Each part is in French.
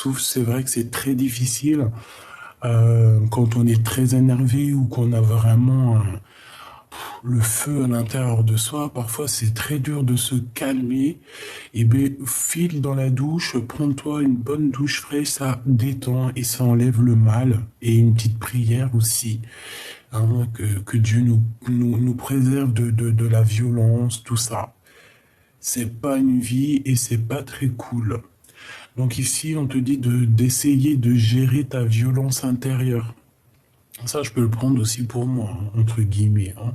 Sauf c'est vrai que c'est très difficile quand on est très énervé ou qu'on a vraiment le feu à l'intérieur de soi. Parfois, c'est très dur de se calmer. Et ben, file dans la douche, prends-toi une bonne douche fraîche, ça détend et ça enlève le mal. Et une petite prière aussi, hein, que Dieu nous préserve de la violence, tout ça. C'est pas une vie et c'est pas très cool. Donc ici, on te dit d'essayer de gérer ta violence intérieure. Ça, je peux le prendre aussi pour moi, hein, entre guillemets, hein.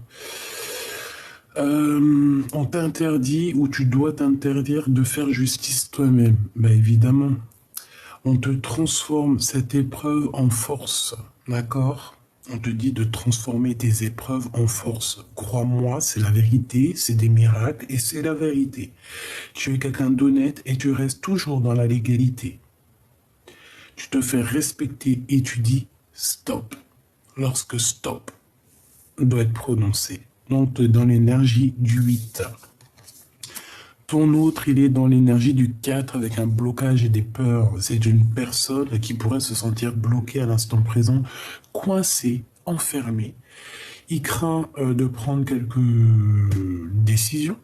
On t'interdit ou tu dois t'interdire de faire justice toi-même. Ben évidemment, on te transforme cette épreuve en force, d'accord? On te dit de transformer tes épreuves en force. Crois-moi, c'est la vérité, c'est des miracles et c'est la vérité. Tu es quelqu'un d'honnête et tu restes toujours dans la légalité. Tu te fais respecter et tu dis stop. Lorsque stop doit être prononcé. Donc, dans l'énergie du 8. Ton autre, il est dans l'énergie du 4 avec un blocage et des peurs. C'est une personne qui pourrait se sentir bloquée à l'instant présent, coincée, enfermée. Il craint de prendre quelques décisions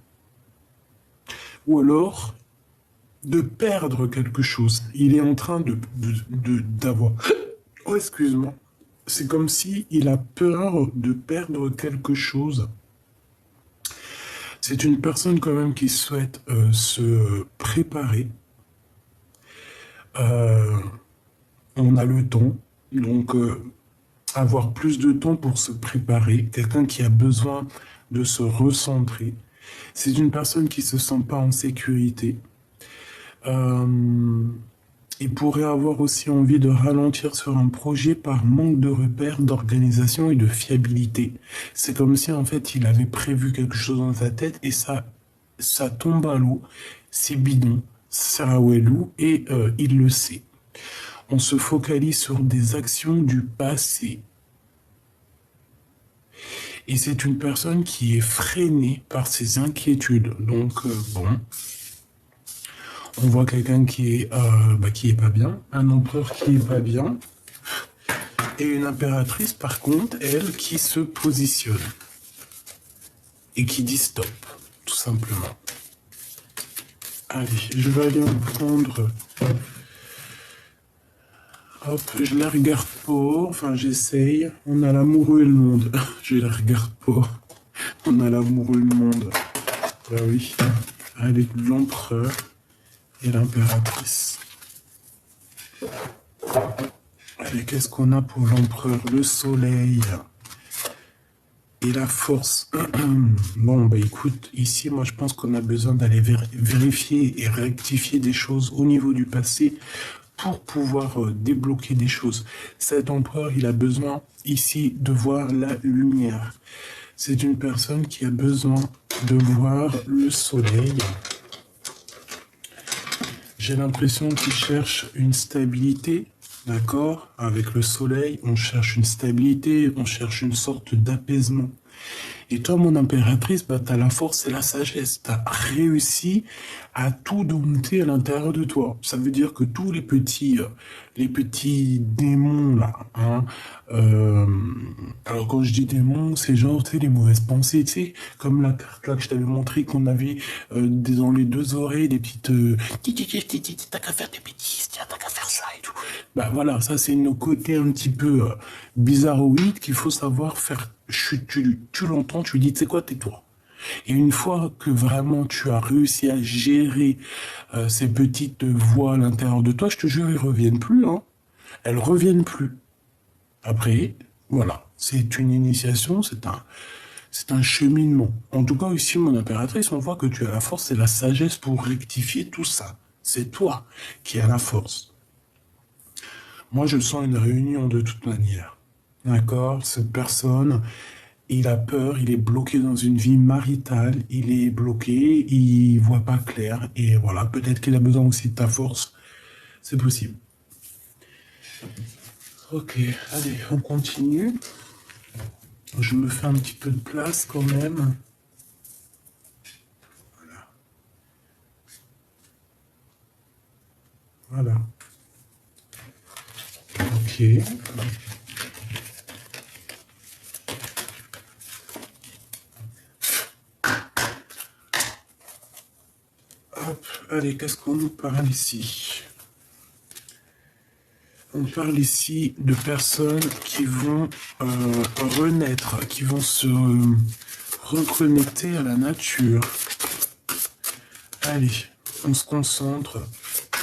ou alors de perdre quelque chose. Il est en train d'avoir... Oh, excuse-moi. C'est comme si il a peur de perdre quelque chose. C'est une personne quand même qui souhaite se préparer. Euh, on a le temps, donc avoir plus de temps pour se préparer. Quelqu'un qui a besoin de se recentrer. C'est une personne qui se sent pas en sécurité. Euh, il pourrait avoir aussi envie de ralentir sur un projet par manque de repères, d'organisation et de fiabilité. C'est comme si en fait il avait prévu quelque chose dans sa tête et ça tombe à l'eau, c'est bidon, ça sert à Wellou et il le sait. On se focalise sur des actions du passé. Et c'est une personne qui est freinée par ses inquiétudes. Donc bon, on voit quelqu'un qui est pas bien, un empereur qui est pas bien, et une impératrice par contre, elle, qui se positionne et qui dit stop, tout simplement. Allez, je vais aller en prendre. Hop, je la regarde pas, enfin j'essaye. On a l'amoureux et le monde. Je la regarde pas. On a l'amoureux et le monde. Bah oui. Allez, l'empereur et l'impératrice. Allez, qu'est-ce qu'on a pour l'empereur? Le soleil et la force. Bon, bah écoute, ici, moi je pense qu'on a besoin d'aller vérifier et rectifier des choses au niveau du passé pour pouvoir débloquer des choses. Cet empereur, il a besoin ici de voir la lumière. C'est une personne qui a besoin de voir le soleil. J'ai l'impression qu'il cherche une stabilité, d'accord? Avec le soleil, on cherche une stabilité, on cherche une sorte d'apaisement. Et toi, mon impératrice, bah, t'as la force et la sagesse. T'as réussi à tout dompter à l'intérieur de toi. Ça veut dire que tous les petits démons là, hein, euh, alors quand je dis démons, c'est genre, tu sais, les mauvaises pensées, tu sais, comme la carte là que je t'avais montré qu'on avait dans les deux oreilles des petites, t'as qu'à faire des bêtises, tiens, t'as qu'à faire ça et tout. Bah voilà, ça c'est nos côtés un petit peu bizarroïdes qu'il faut savoir faire. Tu l'entends, tu lui dis, tu sais quoi, tais-toi. Et une fois que vraiment tu as réussi à gérer ces petites voix à l'intérieur de toi, je te jure, elles reviennent plus, hein. Elles reviennent plus. Après, voilà, c'est une initiation, c'est un cheminement. En tout cas, ici, mon impératrice, on voit que tu as la force et la sagesse pour rectifier tout ça. C'est toi qui as la force. Moi, je sens une réunion de toute manière. D'accord? Cette personne, il a peur, il est bloqué dans une vie maritale, il est bloqué, il voit pas clair, et voilà, peut-être qu'il a besoin aussi de ta force. C'est possible. Ok, allez, on continue. Je me fais un petit peu de place quand même. Voilà. Ok. Hop, allez, qu'est-ce qu'on nous parle ici? On parle ici de personnes qui vont renaître, qui vont se reconnecter à la nature. Allez, on se concentre.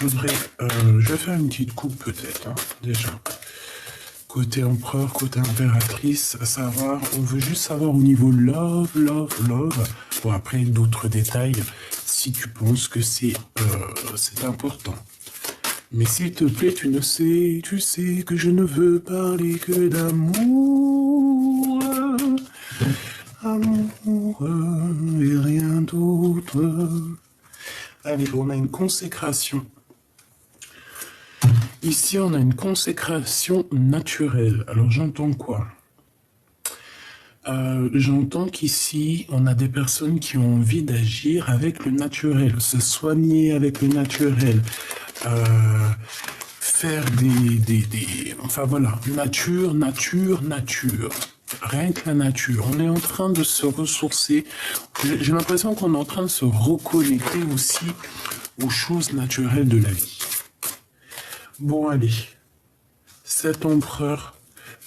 Je vais faire une petite coupe peut-être, hein, déjà. Côté empereur, côté impératrice, à savoir, on veut juste savoir au niveau love. Bon, après, d'autres détails, si tu penses que c'est important. Mais s'il te plaît, tu sais que je ne veux parler que d'amour. Amour et rien d'autre. Allez, on a une consécration. Ici, on a une consécration naturelle. Alors, j'entends quoi? J'entends qu'ici, on a des personnes qui ont envie d'agir avec le naturel, se soigner avec le naturel, faire enfin voilà, nature. Rien que la nature. On est en train de se ressourcer. J'ai l'impression qu'on est en train de se reconnecter aussi aux choses naturelles de la vie. Bon, allez. Cet empereur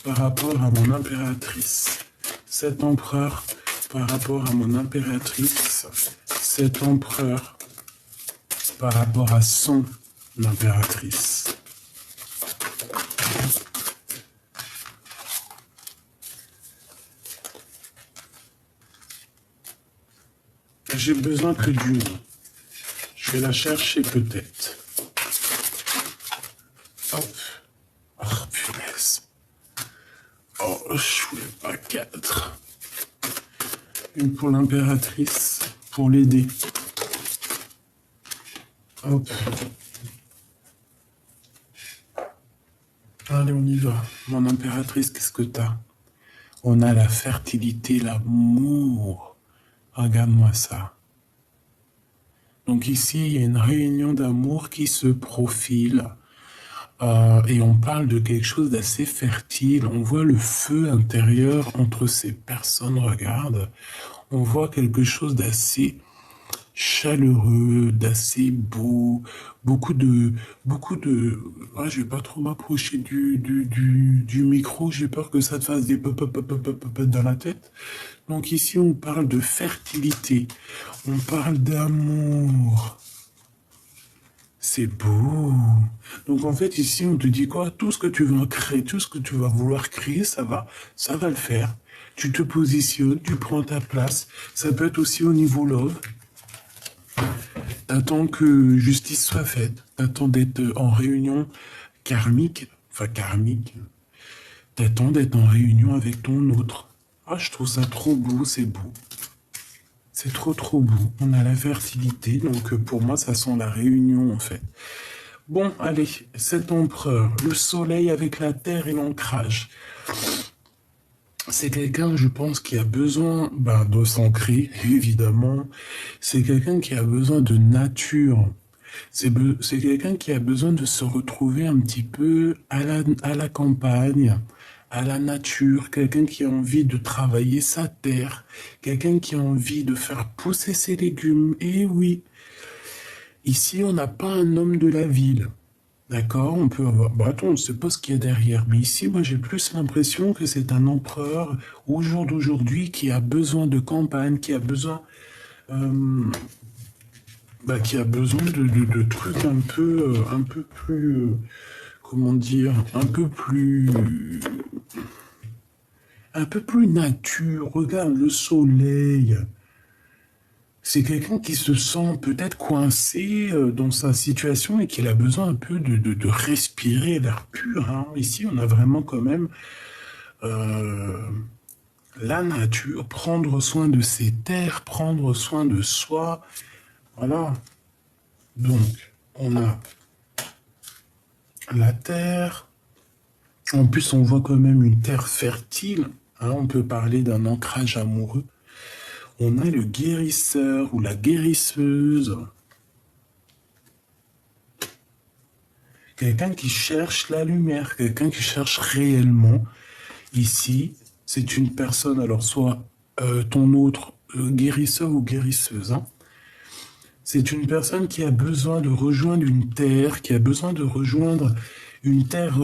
par rapport à mon impératrice. Cet empereur par rapport à mon impératrice. Cet empereur par rapport à son impératrice. J'ai besoin que d'une. Je vais la chercher peut-être. Hop. Oh, punaise. Oh, je voulais pas 4. Une pour l'impératrice, pour l'aider. Hop. Allez, on y va. Mon impératrice, qu'est-ce que t'as? On a la fertilité, l'amour. Regarde-moi ça. Donc ici, il y a une réunion d'amour qui se profile. Et on parle de quelque chose d'assez fertile. On voit le feu intérieur entre ces personnes, regarde. On voit quelque chose d'assez chaleureux, d'assez beau, beaucoup de, ouais, je vais pas trop m'approcher du micro, j'ai peur que ça te fasse des pop dans la tête. Donc ici, on parle de fertilité, on parle d'amour. C'est beau. Donc en fait, ici, on te dit quoi? Tout ce que tu vas créer, tout ce que tu vas vouloir créer, ça va le faire. Tu te positionnes, tu prends ta place. Ça peut être aussi au niveau love. T'attends que justice soit faite. T'attends d'être en réunion karmique. T'attends d'être en réunion avec ton autre. Ah, je trouve ça trop beau, c'est beau. C'est trop beau. On a la fertilité, donc pour moi, ça sent la réunion, en fait. Bon, allez, cet empereur, le soleil avec la terre et l'ancrage. C'est quelqu'un, je pense, qui a besoin de s'ancrer, évidemment. C'est quelqu'un qui a besoin de nature. C'est quelqu'un qui a besoin de se retrouver un petit peu à la campagne, à la nature. Quelqu'un qui a envie de travailler sa terre. Quelqu'un qui a envie de faire pousser ses légumes. Et oui, ici, on n'a pas un homme de la ville. D'accord, on peut avoir... Bon, attends, on ne sait pas ce qu'il y a derrière. Mais ici, moi, j'ai plus l'impression que c'est un empereur, au jour d'aujourd'hui, qui a besoin de campagne, qui a besoin... qui a besoin de trucs un peu plus... comment dire? Un peu plus nature. Regarde le soleil. C'est quelqu'un qui se sent peut-être coincé dans sa situation et qui a besoin un peu de respirer l'air pur. Hein. Ici, on a vraiment quand même la nature, prendre soin de ses terres, prendre soin de soi. Voilà. Donc, on a la terre. En plus, on voit quand même une terre fertile. Hein. On peut parler d'un ancrage amoureux. On a le guérisseur ou la guérisseuse. quelqu'un qui cherche la lumière, quelqu'un qui cherche réellement. Ici, c'est une personne, alors soit ton autre guérisseur ou guérisseuse, hein. C'est une personne qui a besoin de rejoindre une terre, qui a besoin de rejoindre une terre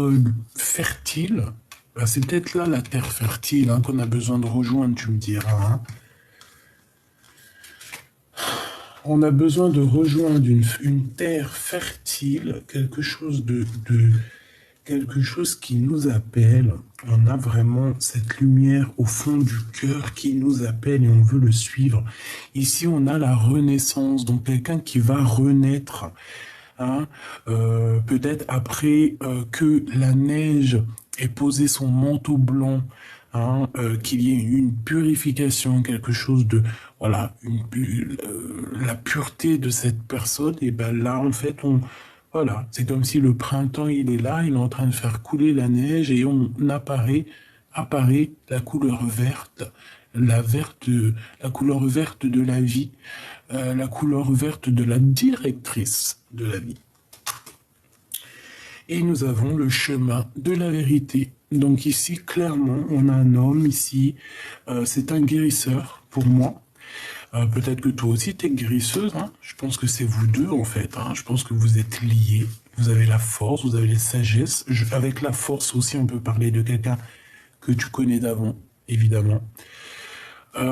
fertile. Ben, c'est peut-être là la terre fertile hein, qu'on a besoin de rejoindre, tu me diras. Hein. On a besoin de rejoindre une terre fertile, quelque chose quelque chose qui nous appelle. On a vraiment cette lumière au fond du cœur qui nous appelle et on veut le suivre. Ici, on a la renaissance, donc quelqu'un qui va renaître. Hein, peut-être après que la neige ait posé son manteau blanc, hein, qu'il y ait une purification, quelque chose de, voilà, la pureté de cette personne, et ben là, en fait, voilà, c'est comme si le printemps, il est là, il est en train de faire couler la neige et apparaît la couleur verte, la couleur verte de la vie, la couleur verte de la directrice de la vie. Et nous avons le chemin de la vérité. Donc ici, clairement, on a un homme ici, c'est un guérisseur pour moi. Peut-être que toi aussi, tu es guérisseuse. Hein. Je pense que c'est vous deux, en fait. Hein. Je pense que vous êtes liés. Vous avez la force, vous avez la sagesse. Avec la force aussi, on peut parler de quelqu'un que tu connais d'avant, évidemment. Je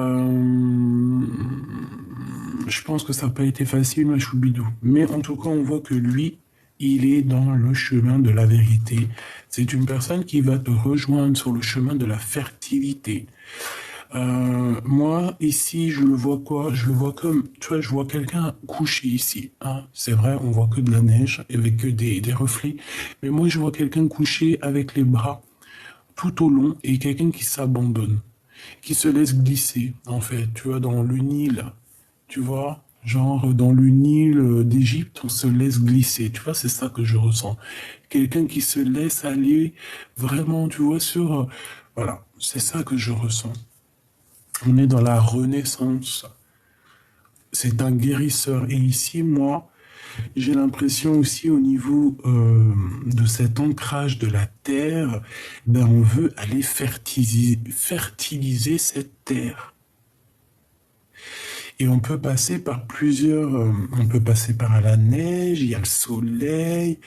pense que ça n'a pas été facile, ma choubidou. Mais en tout cas, on voit que lui, il est dans le chemin de la vérité. C'est une personne qui va te rejoindre sur le chemin de la fertilité. Moi, ici, je le vois quoi? Je le vois comme, tu vois, je vois quelqu'un couché ici. Hein. C'est vrai, on voit que de la neige, avec que des reflets. Mais moi, je vois quelqu'un couché avec les bras tout au long et quelqu'un qui s'abandonne, qui se laisse glisser, en fait. Tu vois, dans le Nil, tu vois, genre dans le Nil d'Égypte, on se laisse glisser. Tu vois, c'est ça que je ressens. Quelqu'un qui se laisse aller vraiment, tu vois, sur... voilà, c'est ça que je ressens. On est dans la renaissance. C'est un guérisseur. Et ici, moi, j'ai l'impression aussi au niveau de cet ancrage de la terre, ben on veut aller fertiliser cette terre. Et on peut passer par plusieurs... on peut passer par la neige, il y a le soleil,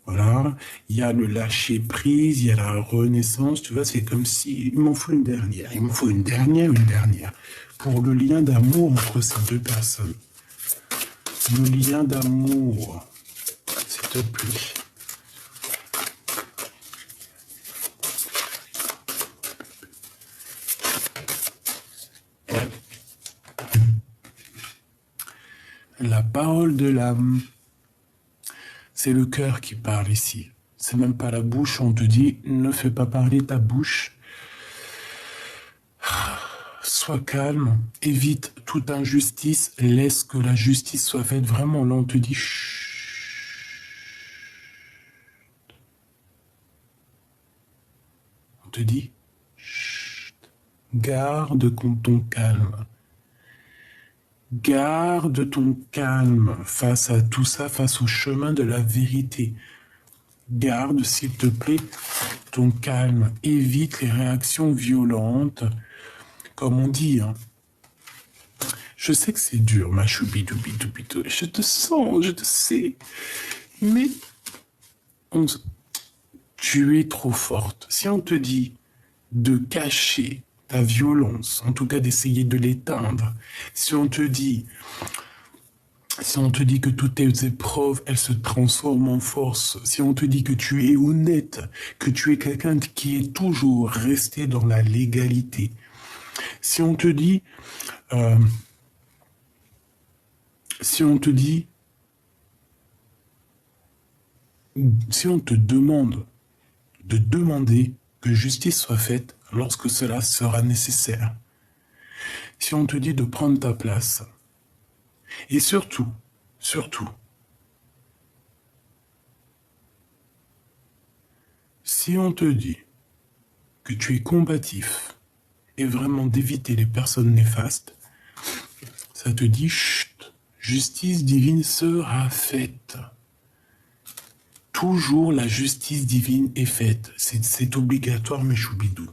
voilà, il y a le lâcher prise, il y a la renaissance, tu vois, c'est comme si, il m'en faut une dernière, une dernière, pour le lien d'amour entre ces deux personnes. Le lien d'amour, s'il te plaît. La parole de l'âme. C'est le cœur qui parle ici. C'est même pas la bouche. On te dit, ne fais pas parler ta bouche. Sois calme. Évite toute injustice. Laisse que la justice soit faite. Vraiment, là, on te dit, chut. On te dit, chut. Garde ton calme. Garde ton calme face à tout ça, face au chemin de la vérité. Garde, s'il te plaît, ton calme. Évite les réactions violentes, comme on dit. Hein. Je sais que c'est dur, ma choubidoubidoubidou. Je te sens, je te sais. Mais tu es trop forte. Si on te dit de cacher ta violence, en tout cas d'essayer de l'éteindre, si on te dit que toutes tes épreuves, elles se transforment en force, si on te dit que tu es honnête, que tu es quelqu'un qui est toujours resté dans la légalité, si on te dit, si on te demande de demander que justice soit faite lorsque cela sera nécessaire, si on te dit de prendre ta place, et surtout, si on te dit que tu es combatif et vraiment d'éviter les personnes néfastes, ça te dit chut, justice divine sera faite. toujours la justice divine est faite. C'est obligatoire, mes choubidous.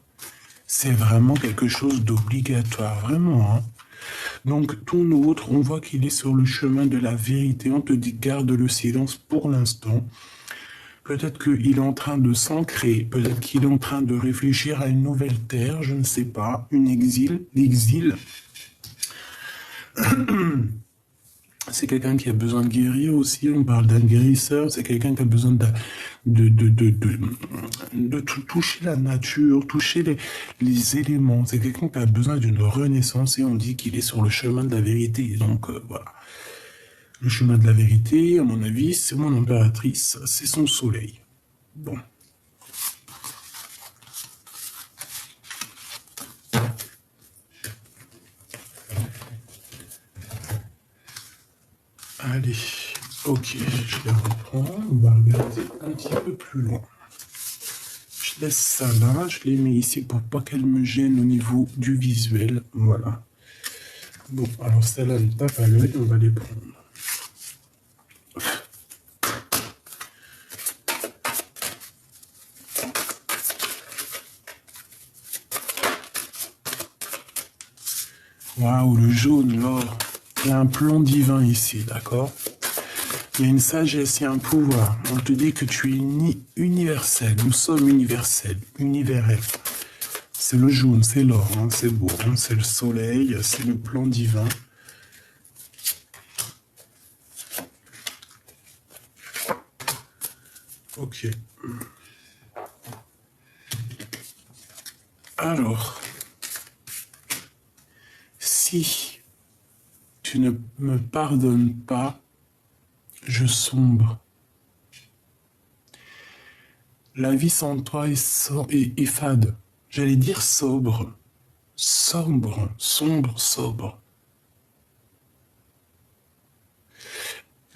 C'est vraiment quelque chose d'obligatoire, vraiment. Hein. Donc, ton autre, on voit qu'il est sur le chemin de la vérité. On te dit garde le silence pour l'instant. Peut-être qu'il est en train de s'ancrer. Peut-être qu'il est en train de réfléchir à une nouvelle terre. Je ne sais pas. L'exil. C'est quelqu'un qui a besoin de guérir aussi, on parle d'un guérisseur, c'est quelqu'un qui a besoin de toucher la nature, toucher les éléments, c'est quelqu'un qui a besoin d'une renaissance et on dit qu'il est sur le chemin de la vérité. Donc voilà, le chemin de la vérité, à mon avis, c'est mon impératrice, c'est son soleil. Bon. Allez, ok, je les reprends, on va regarder un petit peu plus loin. Je laisse ça là, je les mets ici pour pas qu'elles me gênent au niveau du visuel, voilà. Bon, alors celle-là, elle tape à l'œil, on va les prendre. Waouh, le jaune, l'or. Il y a un plan divin ici, d'accord? Il y a une sagesse, il y a un pouvoir. On te dit que tu es universel. Nous sommes universels, univers. C'est le jaune, c'est l'or, hein, c'est beau. Hein, c'est le soleil, c'est le plan divin. Ok. Alors, si tu ne me pardonnes pas, je sombre. La vie sans toi est fade. J'allais dire sobre. Sombre, sobre.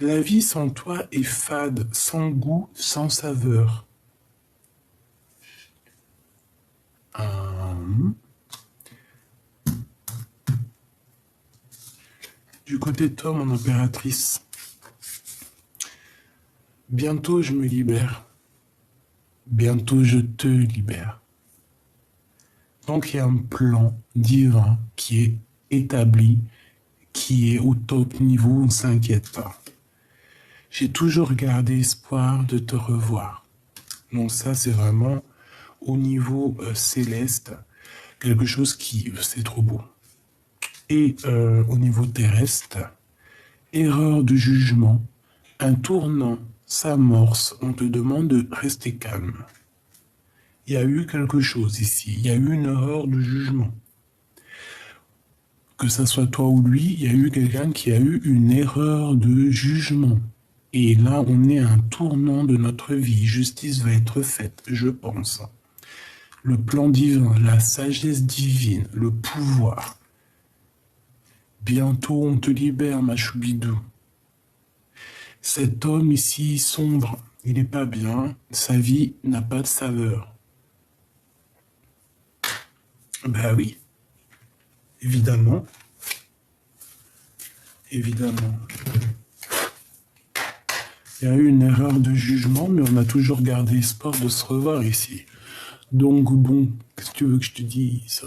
La vie sans toi est fade, sans goût, sans saveur. Du côté de toi, mon impératrice, bientôt je me libère. Bientôt je te libère. Donc il y a un plan divin qui est établi, qui est au top niveau, on ne s'inquiète pas. J'ai toujours gardé espoir de te revoir. Donc ça, c'est vraiment au niveau céleste, quelque chose qui, c'est trop beau. Et au niveau terrestre, erreur de jugement, un tournant s'amorce, on te demande de rester calme. Il y a eu quelque chose ici, il y a eu une erreur de jugement. Que ça soit toi ou lui, il y a eu quelqu'un qui a eu une erreur de jugement. Et là, on est à un tournant de notre vie. Justice va être faite, je pense. Le plan divin, la sagesse divine, le pouvoir. Bientôt, on te libère, ma choubidou. Cet homme ici, sombre, il n'est pas bien. Sa vie n'a pas de saveur. Ben oui. Évidemment. Évidemment. Il y a eu une erreur de jugement, mais on a toujours gardé espoir de se revoir ici. Donc bon, qu'est-ce que tu veux que je te dise?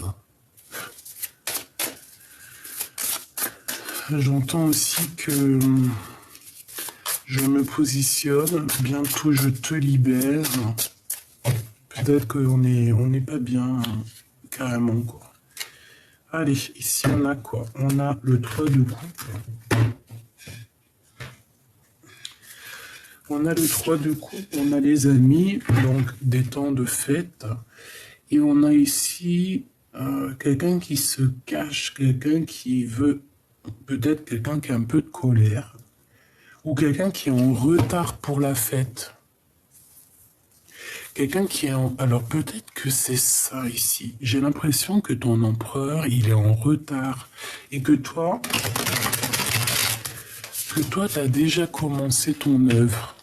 J'entends aussi que je me positionne, bientôt je te libère. Peut-être qu'on n'est pas bien, carrément, quoi. Allez, ici on a quoi? On a le 3 de coupe. On a le 3 de coupe, on a les amis, donc des temps de fête. Et on a ici quelqu'un qui se cache, quelqu'un qui veut, peut-être quelqu'un qui a un peu de colère. Ou quelqu'un qui est en retard pour la fête. Quelqu'un qui est en... Alors peut-être que c'est ça ici. J'ai l'impression que ton empereur, il est en retard. Et que toi, t'as déjà commencé ton œuvre.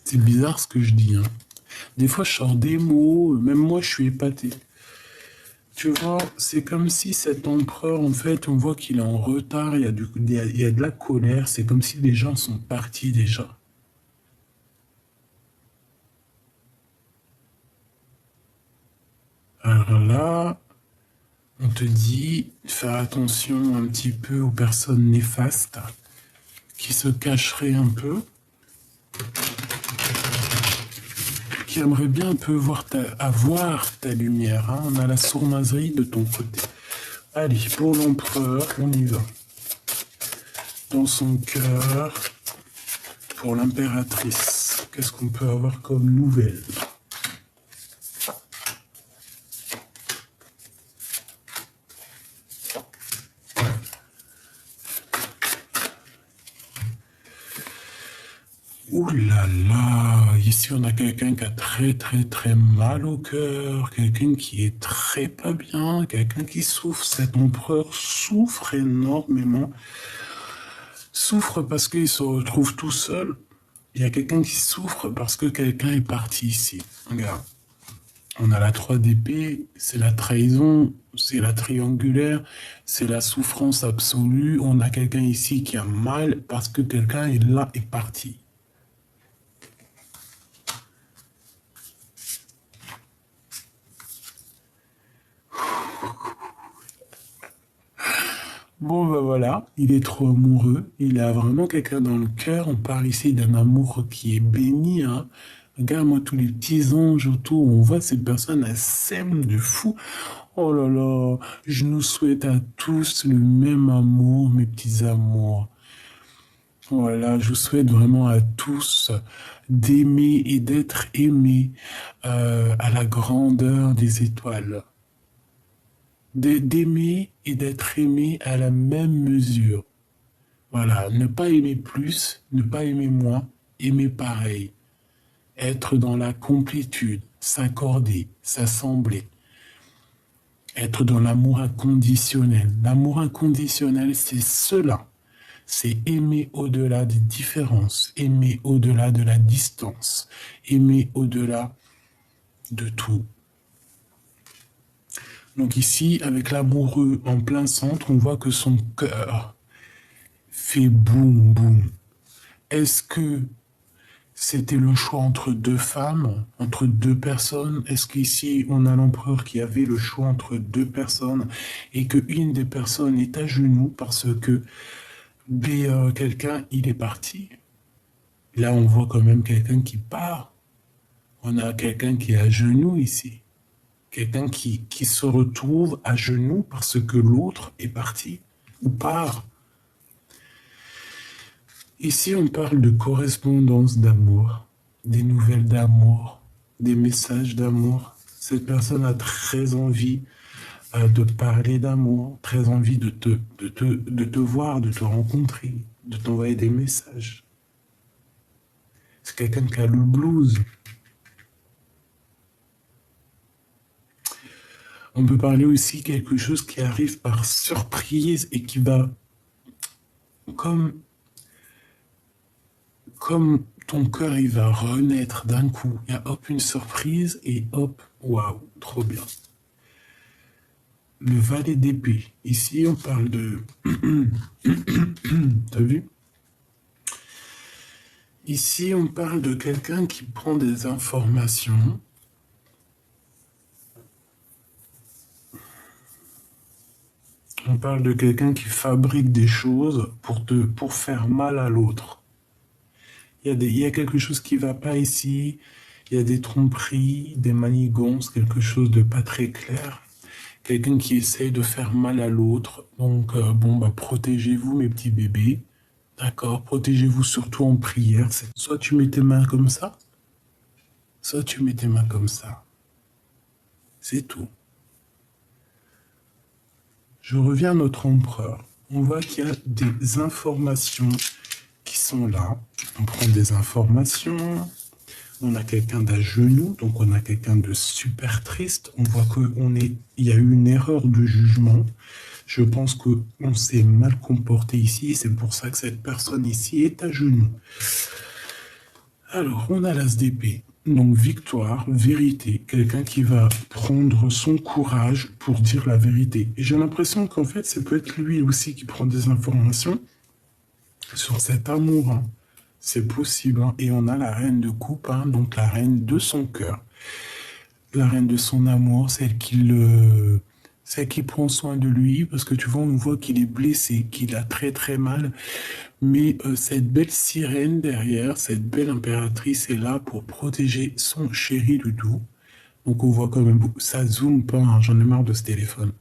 C'est bizarre ce que je dis. Hein. Des fois, je sors des mots, même moi, je suis épaté. Tu vois, c'est comme si cet empereur, en fait, on voit qu'il est en retard, il y a de la colère, c'est comme si les gens sont partis déjà. Alors là, on te dit faire attention un petit peu aux personnes néfastes qui se cacheraient un peu, qui aimeraient bien un peu avoir ta lumière. Hein. On a la sournoiserie de ton côté. Allez, pour l'empereur, on y va. Dans son cœur, pour l'impératrice, qu'est-ce qu'on peut avoir comme nouvelle? Ouh là là, ici on a quelqu'un qui a très très très mal au cœur, quelqu'un qui est très pas bien, quelqu'un qui souffre. Cet empereur souffre énormément, souffre parce qu'il se retrouve tout seul. Il y a quelqu'un qui souffre parce que quelqu'un est parti ici. Regarde, on a la 3 d'épée, c'est la trahison, c'est la triangulaire, c'est la souffrance absolue. On a quelqu'un ici qui a mal parce que quelqu'un est là et parti. Bon, ben voilà, il est trop amoureux. Il a vraiment quelqu'un dans le cœur. On parle ici d'un amour qui est béni. Hein. Regarde-moi tous les petits anges autour. On voit ces personnes, elles s'aiment de fou. Oh là là, je nous souhaite à tous le même amour, mes petits amours. Voilà, je vous souhaite vraiment à tous d'aimer et d'être aimés à la grandeur des étoiles. D'aimer et d'être aimé à la même mesure. Voilà, ne pas aimer plus, ne pas aimer moins, aimer pareil. Être dans la complétude, s'accorder, s'assembler. Être dans l'amour inconditionnel. L'amour inconditionnel, c'est cela. C'est aimer au-delà des différences, aimer au-delà de la distance, aimer au-delà de tout. Donc ici, avec l'amoureux en plein centre, on voit que son cœur fait boum boum. Est-ce que c'était le choix entre deux femmes, entre deux personnes? Est-ce qu'ici, on a l'empereur qui avait le choix entre deux personnes et qu'une des personnes est à genoux parce que quelqu'un, il est parti? Là, on voit quand même quelqu'un qui part. On a quelqu'un qui est à genoux ici. Quelqu'un qui se retrouve à genoux parce que l'autre est parti ou part. Ici, on parle de correspondance d'amour, des nouvelles d'amour, des messages d'amour. Cette personne a très envie de parler d'amour, très envie de te voir, de te rencontrer, de t'envoyer des messages. C'est quelqu'un qui a le blues. On peut parler aussi quelque chose qui arrive par surprise et qui va comme ton cœur, il va renaître d'un coup. Il y a hop, une surprise et hop, waouh, trop bien. Le valet d'épée. Ici, on parle de... T'as vu? Ici, on parle de quelqu'un qui prend des informations. On parle de quelqu'un qui fabrique des choses pour faire mal à l'autre. Il y a quelque chose qui ne va pas ici. Il y a des tromperies, des manigances, quelque chose de pas très clair. Quelqu'un qui essaye de faire mal à l'autre. Donc, protégez-vous, mes petits bébés. D'accord? Protégez-vous surtout en prière. Soit tu mets tes mains comme ça, soit tu mets tes mains comme ça. C'est tout. Je reviens à notre empereur. On voit qu'il y a des informations qui sont là. On prend des informations. On a quelqu'un d'à genoux, donc on a quelqu'un de super triste. On voit qu'il y a eu une erreur de jugement. Je pense qu'on s'est mal comporté ici. C'est pour ça que cette personne ici est à genoux. Alors, on a l'as d'épée. Donc, victoire, vérité. Quelqu'un qui va prendre son courage pour dire la vérité. Et j'ai l'impression qu'en fait, ça peut être lui aussi qui prend des informations sur cet amour. Hein. C'est possible. Hein. Et on a la reine de coupe, hein, donc la reine de son cœur. la reine de son amour, celle qui prend soin de lui, parce que tu vois, on voit qu'il est blessé, qu'il a très très mal, mais cette belle sirène derrière, cette belle impératrice est là pour protéger son chéri Doudou. Donc on voit quand même, ça zoome pas, hein, j'en ai marre de ce téléphone.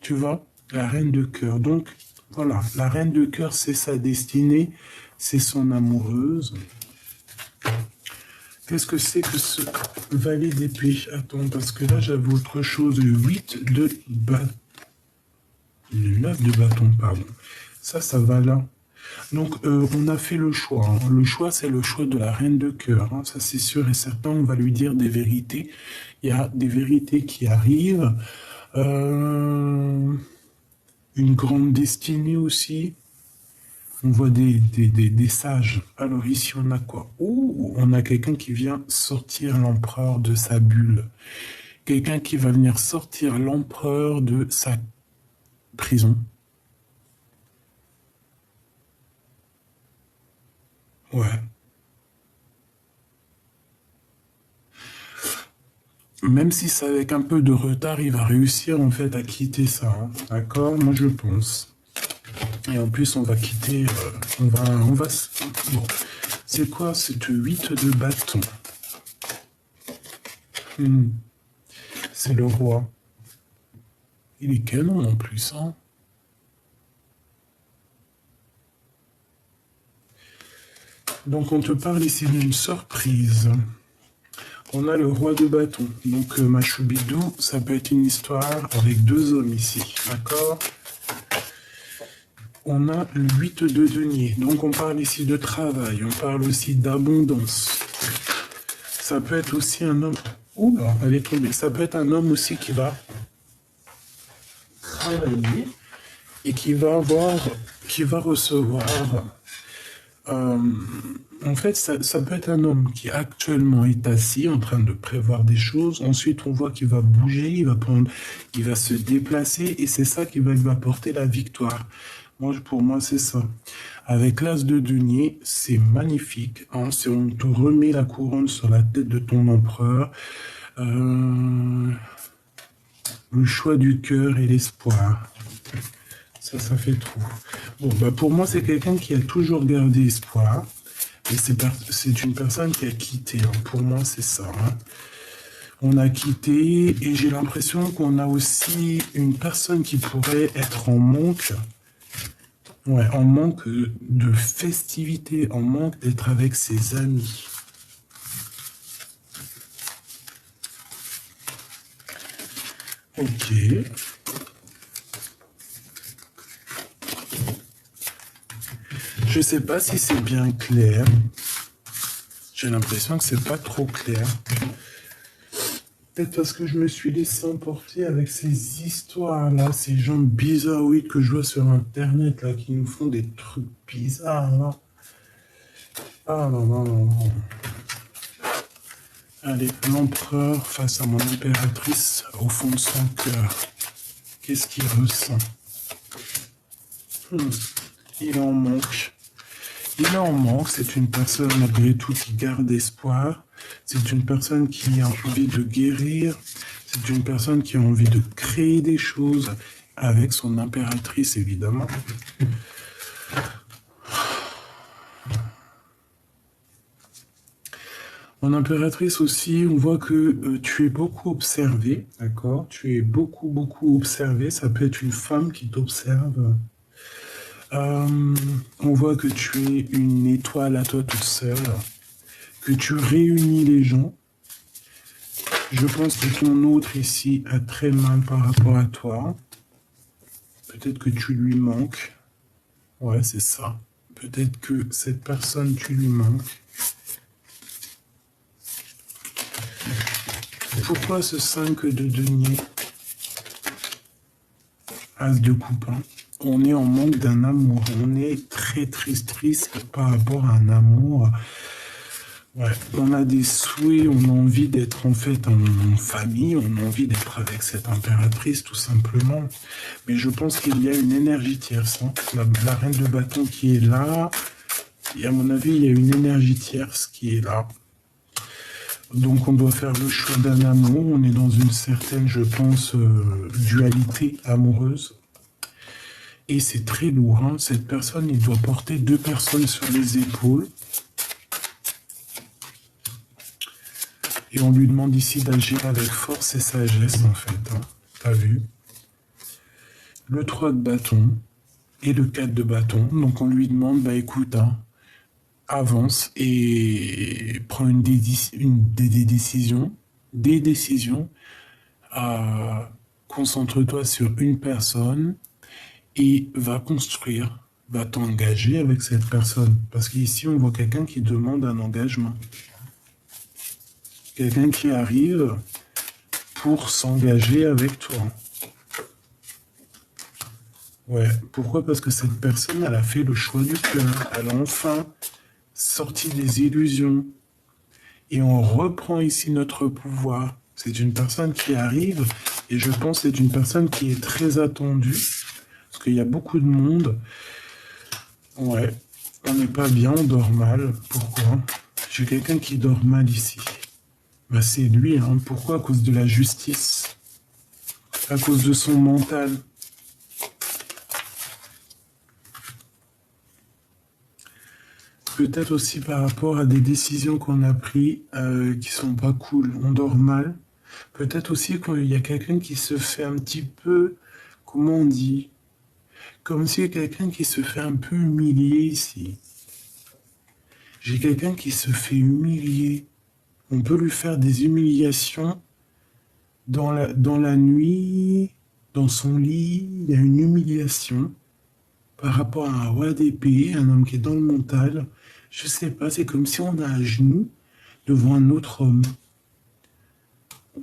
Tu vois, la reine de cœur. Donc voilà, la reine de cœur, c'est sa destinée, c'est son amoureuse. Qu'est-ce que c'est que ce valet d'épée? Attends, parce que là, j'avais autre chose. Le 8 de bâton. Le 9 de bâton, pardon. Ça va là. Donc, on a fait le choix. Hein. Le choix, c'est le choix de la reine de cœur. Hein. Ça, c'est sûr et certain. On va lui dire des vérités. Il y a des vérités qui arrivent. Une grande destinée aussi. On voit des sages. Alors ici, on a quoi? Oh, on a quelqu'un qui vient sortir l'empereur de sa bulle. Quelqu'un qui va venir sortir l'empereur de sa prison. Ouais. Même si c'est avec un peu de retard, il va réussir en fait à quitter ça. Hein. D'accord? Moi, je pense. Et en plus, on va quitter... Bon. C'est quoi cette 8 de bâton? C'est le roi. Il est canon en plus, hein. Donc on te parle ici d'une surprise. On a le roi de bâton. Donc Machoubidou, ça peut être une histoire avec deux hommes ici, d'accord? On a le 8 de denier. Donc on parle ici de travail, on parle aussi d'abondance. Ça peut être aussi un homme... Oula, elle est tombée. Ça peut être un homme aussi qui va travailler et qui va recevoir... en fait, ça peut être un homme qui actuellement est assis en train de prévoir des choses. Ensuite, on voit qu'il va bouger, il va se déplacer et c'est ça qui va lui apporter la victoire. Pour moi, c'est ça. Avec l'as de denier, c'est magnifique. Hein, on te remet la couronne sur la tête de ton empereur. Le choix du cœur et l'espoir. Ça fait trop. Bon, bah pour moi, c'est quelqu'un qui a toujours gardé espoir. Et c'est une personne qui a quitté. Hein. Pour moi, c'est ça. Hein. On a quitté et j'ai l'impression qu'on a aussi une personne qui pourrait être en manque. Ouais, en manque de festivité, en manque d'être avec ses amis. Ok. Je sais pas si c'est bien clair. J'ai l'impression que c'est pas trop clair. Peut-être parce que je me suis laissé emporter avec ces histoires-là, ces gens bizarres, oui, que je vois sur Internet, là, qui nous font des trucs bizarres, là. Ah non, non, non, non. Allez, l'empereur face à mon impératrice, au fond de son cœur. Qu'est-ce qu'il ressent? Il en manque. Il en manque, c'est une personne malgré tout qui garde espoir, c'est une personne qui a envie de guérir, c'est une personne qui a envie de créer des choses avec son impératrice évidemment. Mon impératrice aussi, on voit que tu es beaucoup observé, d'accord? Tu es beaucoup, beaucoup observé, ça peut être une femme qui t'observe. On voit que tu es une étoile à toi toute seule, que tu réunis les gens. Je pense que ton autre ici a très mal par rapport à toi. Peut-être que tu lui manques. Ouais, c'est ça. Peut-être que cette personne, tu lui manques. Pourquoi ce 5 de denier? As de coupin. On est en manque d'un amour. On est très triste par rapport à un amour. Ouais, on a des souhaits, on a envie d'être en fait en famille, on a envie d'être avec cette impératrice tout simplement. Mais je pense qu'il y a une énergie tierce. Hein. La reine de bâton qui est là. Et à mon avis, il y a une énergie tierce qui est là. Donc on doit faire le choix d'un amour, on est dans une certaine, je pense, dualité amoureuse. Et c'est très lourd, hein. Cette personne, il doit porter 2 personnes sur les épaules. Et on lui demande ici d'agir avec force et sagesse, en fait. Hein. T'as vu? Le 3 de bâton et le 4 de bâton. Donc on lui demande, bah écoute, hein, avance et prends des décisions. Des décisions. Concentre-toi sur une personne et va construire, va t'engager avec cette personne. Parce qu'ici, on voit quelqu'un qui demande un engagement. Quelqu'un qui arrive pour s'engager avec toi. Ouais, pourquoi? Parce que cette personne, elle a fait le choix du cœur. Elle a enfin sorti des illusions. Et on reprend ici notre pouvoir. C'est une personne qui arrive, et je pense que c'est une personne qui est très attendue, parce qu'il y a beaucoup de monde. Ouais, on n'est pas bien, on dort mal. Pourquoi? J'ai quelqu'un qui dort mal ici. Bah c'est lui, hein. Pourquoi? À cause de la justice. À cause de son mental. Peut-être aussi par rapport à des décisions qu'on a prises qui sont pas cool. On dort mal. Peut-être aussi qu'il y a quelqu'un qui se fait un petit peu, comment on dit? Comme si quelqu'un qui se fait un peu humilier ici. J'ai quelqu'un qui se fait humilier. On peut lui faire des humiliations dans la nuit, dans son lit. Il y a une humiliation par rapport à un roi d'épée, un homme qui est dans le mental. Je sais pas, c'est comme si on a un genou devant un autre homme.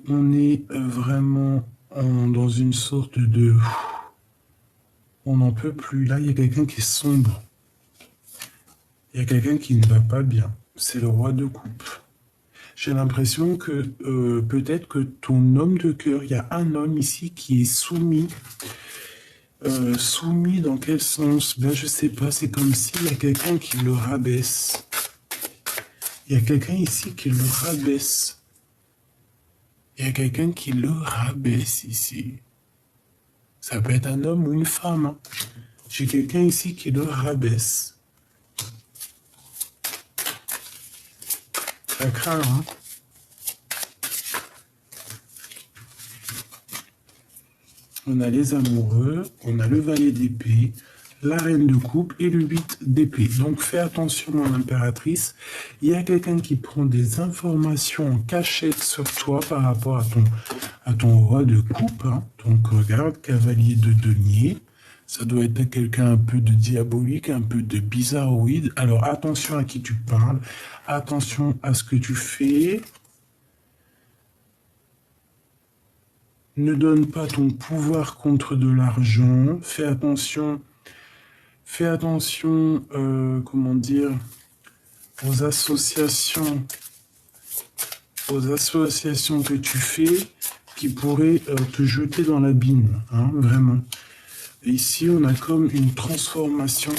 On est vraiment dans une sorte de... On n'en peut plus. Là, il y a quelqu'un qui est sombre. Il y a quelqu'un qui ne va pas bien. C'est le roi de coupe. J'ai l'impression que peut-être que ton homme de cœur, il y a un homme ici qui est soumis. Soumis dans quel sens? Ben, je sais pas, c'est comme s'il y a quelqu'un qui le rabaisse. Il y a quelqu'un ici qui le rabaisse. Il y a quelqu'un qui le rabaisse ici. Ça peut être un homme ou une femme. Hein. J'ai quelqu'un ici qui le rabaisse. Ça craint, hein? On a les amoureux, on a le valet d'épée, la reine de coupe et le 8 d'épée. Donc fais attention, mon impératrice. Il y a quelqu'un qui prend des informations en cachette sur toi par rapport à ton roi de coupe. Hein. Donc regarde, cavalier de denier. Ça doit être quelqu'un un peu de diabolique, un peu de bizarroïde. Alors attention à qui tu parles, attention à ce que tu fais. Ne donne pas ton pouvoir contre de l'argent. Fais attention, comment dire, aux associations que tu fais qui pourraient te jeter dans l'abîme, hein, vraiment. Et ici, on a comme une transformation.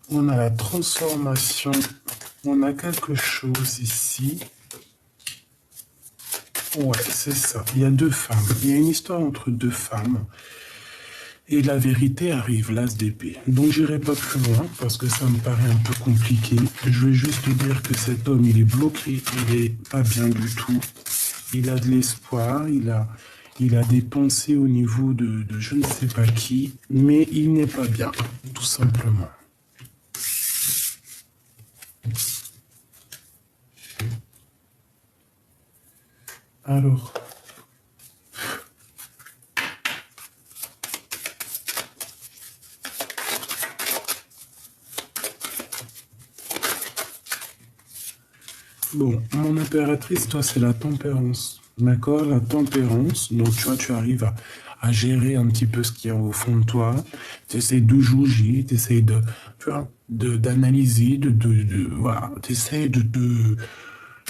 On a la transformation. On a quelque chose ici. Ouais, c'est ça. Il y a 2 femmes. Il y a une histoire entre 2 femmes. Et la vérité arrive, l'as d'épée. Donc j'irai pas plus loin parce que ça me paraît un peu compliqué. Je vais juste te dire que cet homme, il est bloqué. Il est pas bien du tout. Il a de l'espoir. Il a des pensées au niveau de je ne sais pas qui. Mais il n'est pas bien, tout simplement. Alors, bon, mon impératrice, toi, c'est la tempérance. D'accord? La tempérance. Donc, tu vois, tu arrives à gérer un petit peu ce qu'il y a au fond de toi. Tu essaies de juger, tu essaies d'analyser, voilà, tu essaies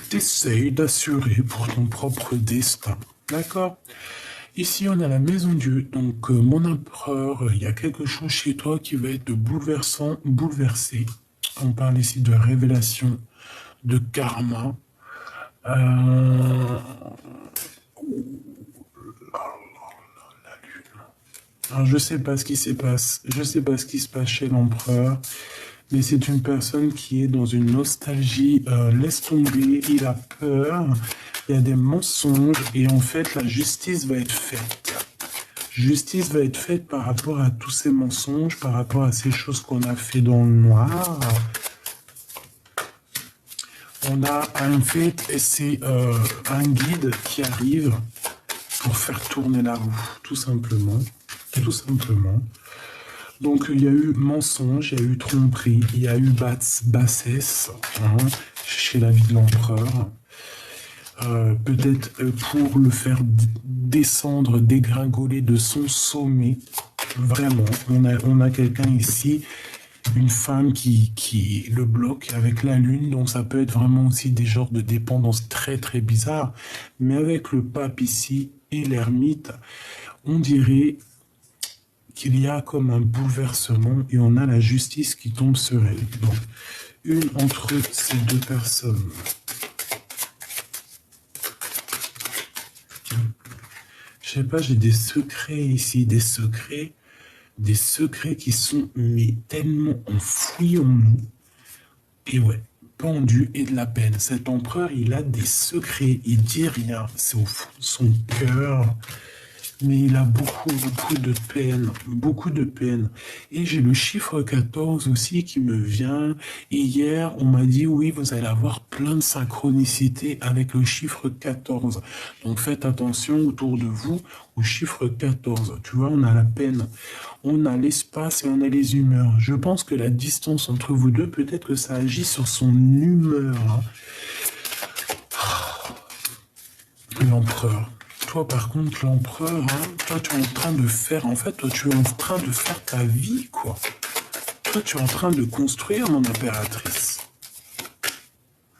t'essayes d'assurer pour ton propre destin. D'accord? Ici, on a la maison Dieu. Donc, mon empereur, il y a quelque chose chez toi qui va être bouleversant, bouleversé. On parle ici de révélation, de karma. Euh, alors, je sais pas ce qui se passe. Je sais pas ce qui se passe chez l'empereur, mais c'est une personne qui est dans une nostalgie. Laisse tomber, il a peur. Il y a des mensonges et en fait, la justice va être faite. Justice va être faite par rapport à tous ces mensonges, par rapport à ces choses qu'on a fait dans le noir. On a en fait, c'est un guide qui arrive pour faire tourner la roue, tout simplement. Tout simplement. Donc il y a eu mensonge, il y a eu tromperie, il y a eu bassesse chez la vie de l'empereur. Peut-être pour le faire descendre, dégringoler de son sommet. Vraiment, on a quelqu'un ici, une femme qui le bloque avec la lune, donc ça peut être vraiment aussi des genres de dépendance très très bizarres. Mais avec le pape ici et l'ermite, on dirait qu'il y a comme un bouleversement et on a la justice qui tombe sur elle. Donc, une entre ces deux personnes. Je sais pas, j'ai des secrets ici, des secrets qui sont mais tellement enfouis en nous. Et ouais, pendu et de la peine. Cet empereur, il a des secrets, il dit rien, c'est au fond de son cœur. Mais il a beaucoup de peine, beaucoup de peine. Et j'ai le chiffre 14 aussi qui me vient. Et hier, on m'a dit, oui, vous allez avoir plein de synchronicité avec le chiffre 14. Donc faites attention autour de vous au chiffre 14. Tu vois, on a la peine, on a l'espace et on a les humeurs. Je pense que la distance entre vous deux, peut-être que ça agit sur son humeur. L'empereur. Toi, par contre, l'empereur, toi, tu es en train de faire, en fait, toi, tu es en train de faire ta vie, quoi. Toi, tu es en train de construire, mon impératrice.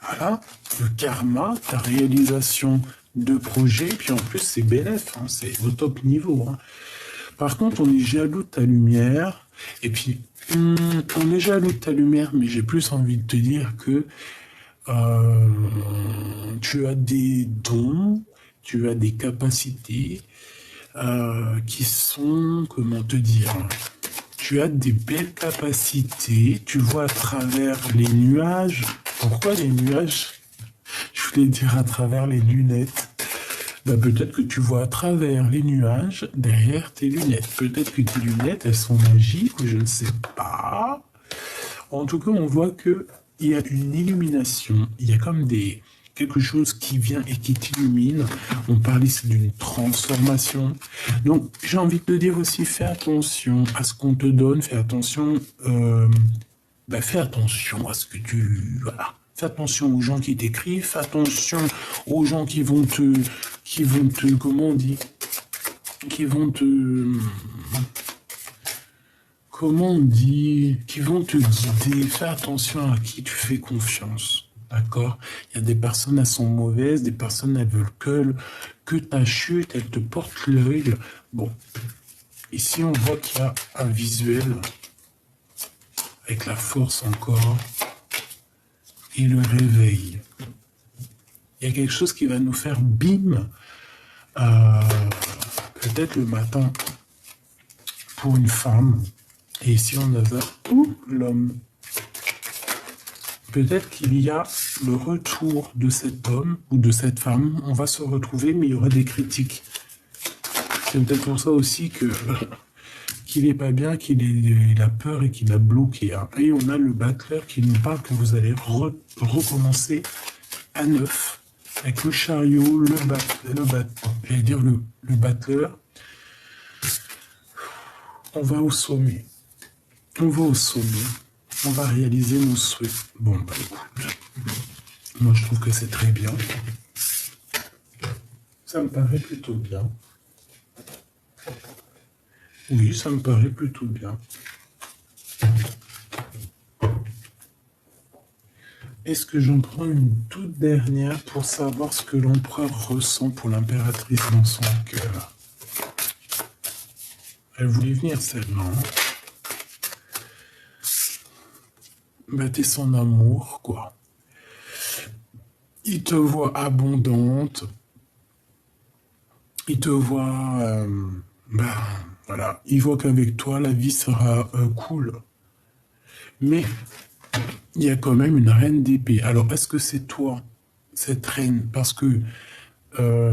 Voilà, le karma, ta réalisation de projet, puis en plus, c'est bénéf, c'est au top niveau. Par contre, on est jaloux de ta lumière, et puis, on est jaloux de ta lumière, mais j'ai plus envie de te dire que tu as des dons, tu as des capacités qui sont, comment te dire, tu as des belles capacités, tu vois à travers les nuages. Pourquoi les nuages? Je voulais dire à travers les lunettes. Ben, peut-être que tu vois à travers les nuages derrière tes lunettes. Peut-être que tes lunettes, elles sont magiques ou je ne sais pas. En tout cas, on voit que il y a une illumination. Il y a comme quelque chose qui vient et qui t'illumine. On parle ici d'une transformation. Donc, j'ai envie de te dire aussi, fais attention à ce qu'on te donne, fais attention à ce que tu... Voilà. Fais attention aux gens qui t'écrivent, fais attention aux gens comment on dit, qui vont te guider. Fais attention à qui tu fais confiance. D'accord? Il y a des personnes, elles sont mauvaises, des personnes, elles veulent que ta chute, elles te portent l'œil. Bon. Ici, on voit qu'il y a un visuel avec la force encore et le réveil. Il y a quelque chose qui va nous faire bim, peut-être le matin pour une femme. Et ici, on a l'homme. Peut-être qu'il y a le retour de cet homme ou de cette femme. On va se retrouver, mais il y aura des critiques. C'est peut-être pour ça aussi qu'il n'est pas bien, qu'il a peur et qu'il a bloqué. Et on a le battleur qui nous parle que vous allez recommencer à neuf. Avec le chariot, j'allais dire le battleur. On va au sommet. On va au sommet. On va réaliser nos souhaits. Bon, bah écoute, moi je trouve que c'est très bien. Ça me paraît plutôt bien. Oui, ça me paraît plutôt bien. Est-ce que j'en prends une toute dernière pour savoir ce que l'empereur ressent pour l'impératrice dans son cœur? Elle voulait venir celle-là. Bah, t'es son amour, quoi. il te voit abondante, il te voit, ben, voilà, il voit qu'avec toi, la vie sera cool. Mais il y a quand même une reine d'épée. Alors, est-ce que c'est toi, cette reine, parce que,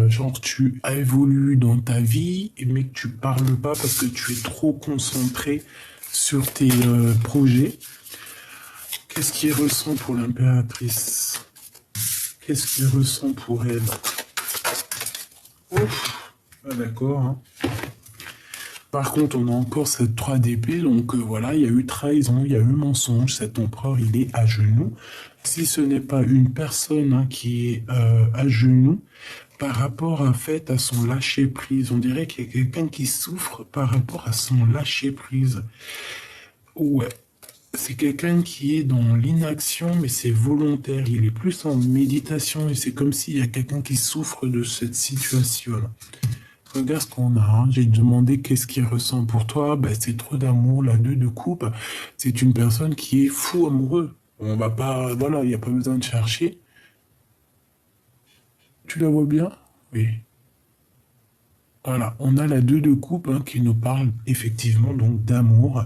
genre, tu as évolué dans ta vie, mais que tu parles pas parce que tu es trop concentré sur tes projets? Qu'est-ce qu'il ressent pour l'impératrice? Qu'est-ce qu'il ressent pour elle? Ouf, ah, d'accord, hein. Par contre, on a encore cette 3 d'épée, donc voilà, il y a eu trahison, il y a eu mensonge, cet empereur, il est à genoux. Si ce n'est pas une personne hein, qui est à genoux, par rapport en fait à son lâcher-prise, on dirait qu'il y a quelqu'un qui souffre par rapport à son lâcher-prise. Ouais, c'est quelqu'un qui est dans l'inaction, mais c'est volontaire, il est plus en méditation, et c'est comme s'il y a quelqu'un qui souffre de cette situation-là. Regarde ce qu'on a. Hein. J'ai demandé qu'est-ce qu'il ressent pour toi. Ben, c'est trop d'amour. La 2 de coupe, c'est une personne qui est fou amoureux. On va pas, voilà, il n'y a pas besoin de chercher. Tu la vois bien? Oui. Voilà, on a la 2 de coupe hein, qui nous parle effectivement donc d'amour.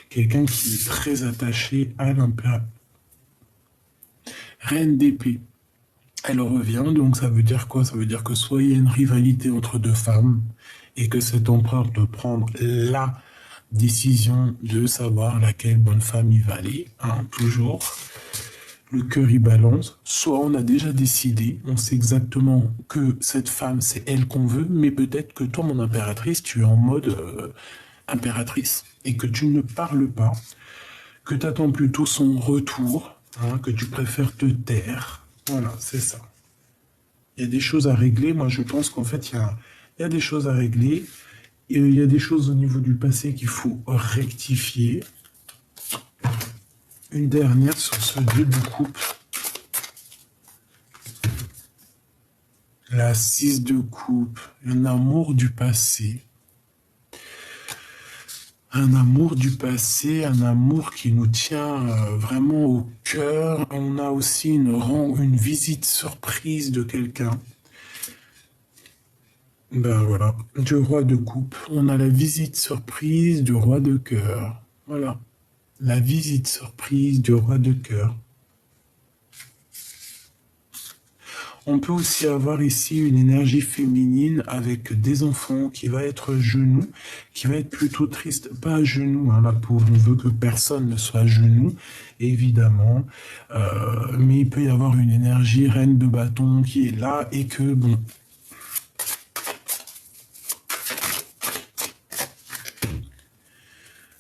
Quelqu'un qui est très attaché à l'impératrice. Reine d'épée. Elle revient, donc ça veut dire quoi? Ça veut dire que soit il y a une rivalité entre deux femmes et que cet empereur peut prendre la décision de savoir laquelle bonne femme il va aller, hein, toujours. Le cœur y balance. Soit on a déjà décidé, on sait exactement que cette femme, c'est elle qu'on veut, mais peut-être que toi, mon impératrice, tu es en mode impératrice et que tu ne parles pas, que tu attends plutôt son retour, hein, que tu préfères te taire. Voilà, c'est ça. Il y a des choses à régler. Moi, je pense qu'en fait, il y a des choses à régler. Et il y a des choses au niveau du passé qu'il faut rectifier. Une dernière sur ce 2 de coupe. La 6 de coupe. Un amour du passé. Un amour du passé, un amour qui nous tient vraiment au cœur. On a aussi une visite surprise de quelqu'un. Ben voilà, du roi de coupe. On a la visite surprise du roi de cœur. Voilà, la visite surprise du roi de cœur. On peut aussi avoir ici une énergie féminine avec des enfants qui va être à genoux, qui va être plutôt triste. Pas à genoux, hein, la pauvre, on veut que personne ne soit à genoux, évidemment. Mais il peut y avoir une énergie reine de bâton qui est là et que, bon,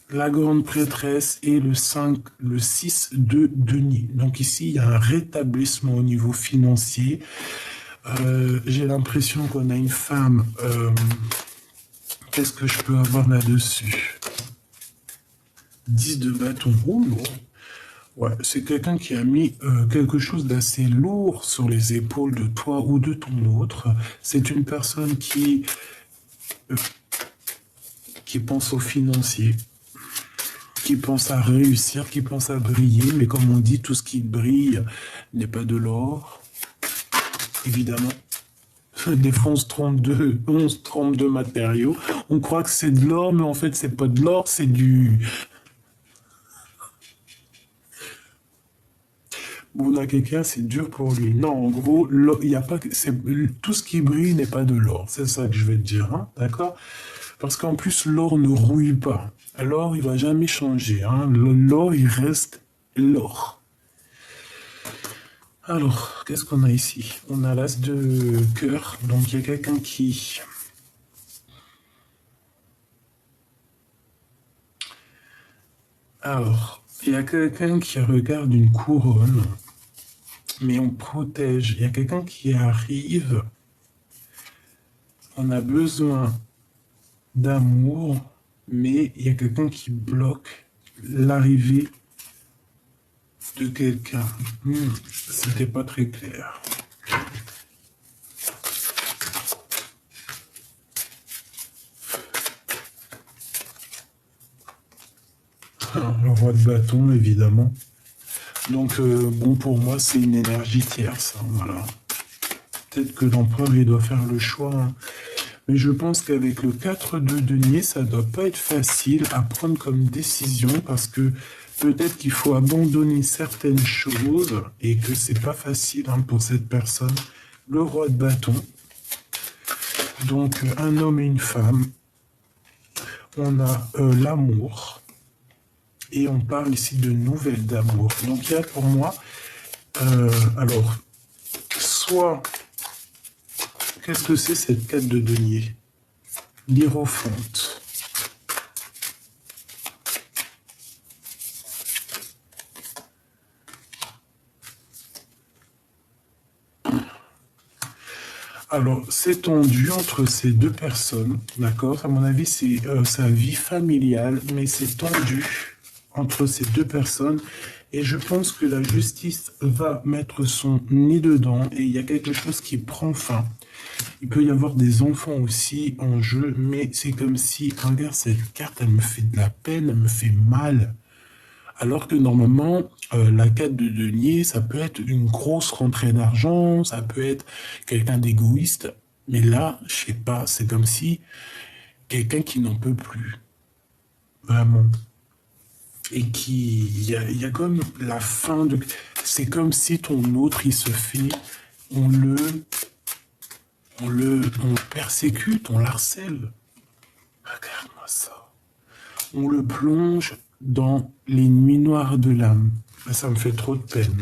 la grande prêtresse et le 5, le 6 de denier. Donc ici, il y a un rétablissement au niveau financier. J'ai l'impression qu'on a une femme. Qu'est-ce que je peux avoir là-dessus? 10 de bâton. Oh, ouais, c'est quelqu'un qui a mis quelque chose d'assez lourd sur les épaules de toi ou de ton autre. C'est une personne qui pense au financier, qui pense à réussir, qui pense à briller, mais comme on dit, tout ce qui brille n'est pas de l'or, évidemment. Des fois, on se trompe de matériaux. On croit que c'est de l'or, mais en fait, c'est pas de l'or, c'est du... On a quelqu'un, c'est dur pour lui. Non, en gros, il y a pas, tout ce qui brille n'est pas de l'or. C'est ça que je vais te dire, hein, d'accord? Parce qu'en plus, l'or ne rouille pas. L'or, il va jamais changer. Hein. L'or, il reste l'or. Alors, qu'est-ce qu'on a ici? On a l'as de cœur. Donc, il y a quelqu'un qui... Alors, il y a quelqu'un qui regarde une couronne, mais on protège. Il y a quelqu'un qui arrive. On a besoin d'amour, mais il y a quelqu'un qui bloque l'arrivée de quelqu'un. C'était pas très clair. Le roi de bâton, évidemment. Donc, bon, pour moi, c'est une énergie tierce, hein, voilà. Peut-être que l'empereur, il doit faire le choix, hein. Mais je pense qu'avec le 4 de denier, ça doit pas être facile à prendre comme décision parce que peut-être qu'il faut abandonner certaines choses et que c'est pas facile, hein, pour cette personne. Le roi de bâton. Donc, un homme et une femme. On a l'amour. Et on parle ici de nouvelles d'amour. Donc, il y a pour moi, alors, soit, qu'est-ce que c'est cette 4 de denier? L'hiérophante. Alors, c'est tendu entre ces deux personnes, d'accord? À mon avis, c'est sa vie familiale, mais c'est tendu entre ces deux personnes. Et je pense que la justice va mettre son nez dedans et il y a quelque chose qui prend fin. Il peut y avoir des enfants aussi en jeu, mais c'est comme si, regarde cette carte, elle me fait de la peine, elle me fait mal. Alors que normalement, la 4 de denier, ça peut être une grosse rentrée d'argent, ça peut être quelqu'un d'égoïste. Mais là, je sais pas, c'est comme si quelqu'un qui n'en peut plus, vraiment. Et qui, il y a comme la fin de... C'est comme si ton autre, il se fait, on on le persécute, on l'harcèle. Regarde-moi ça. On le plonge dans les nuits noires de l'âme. Ça me fait trop de peine.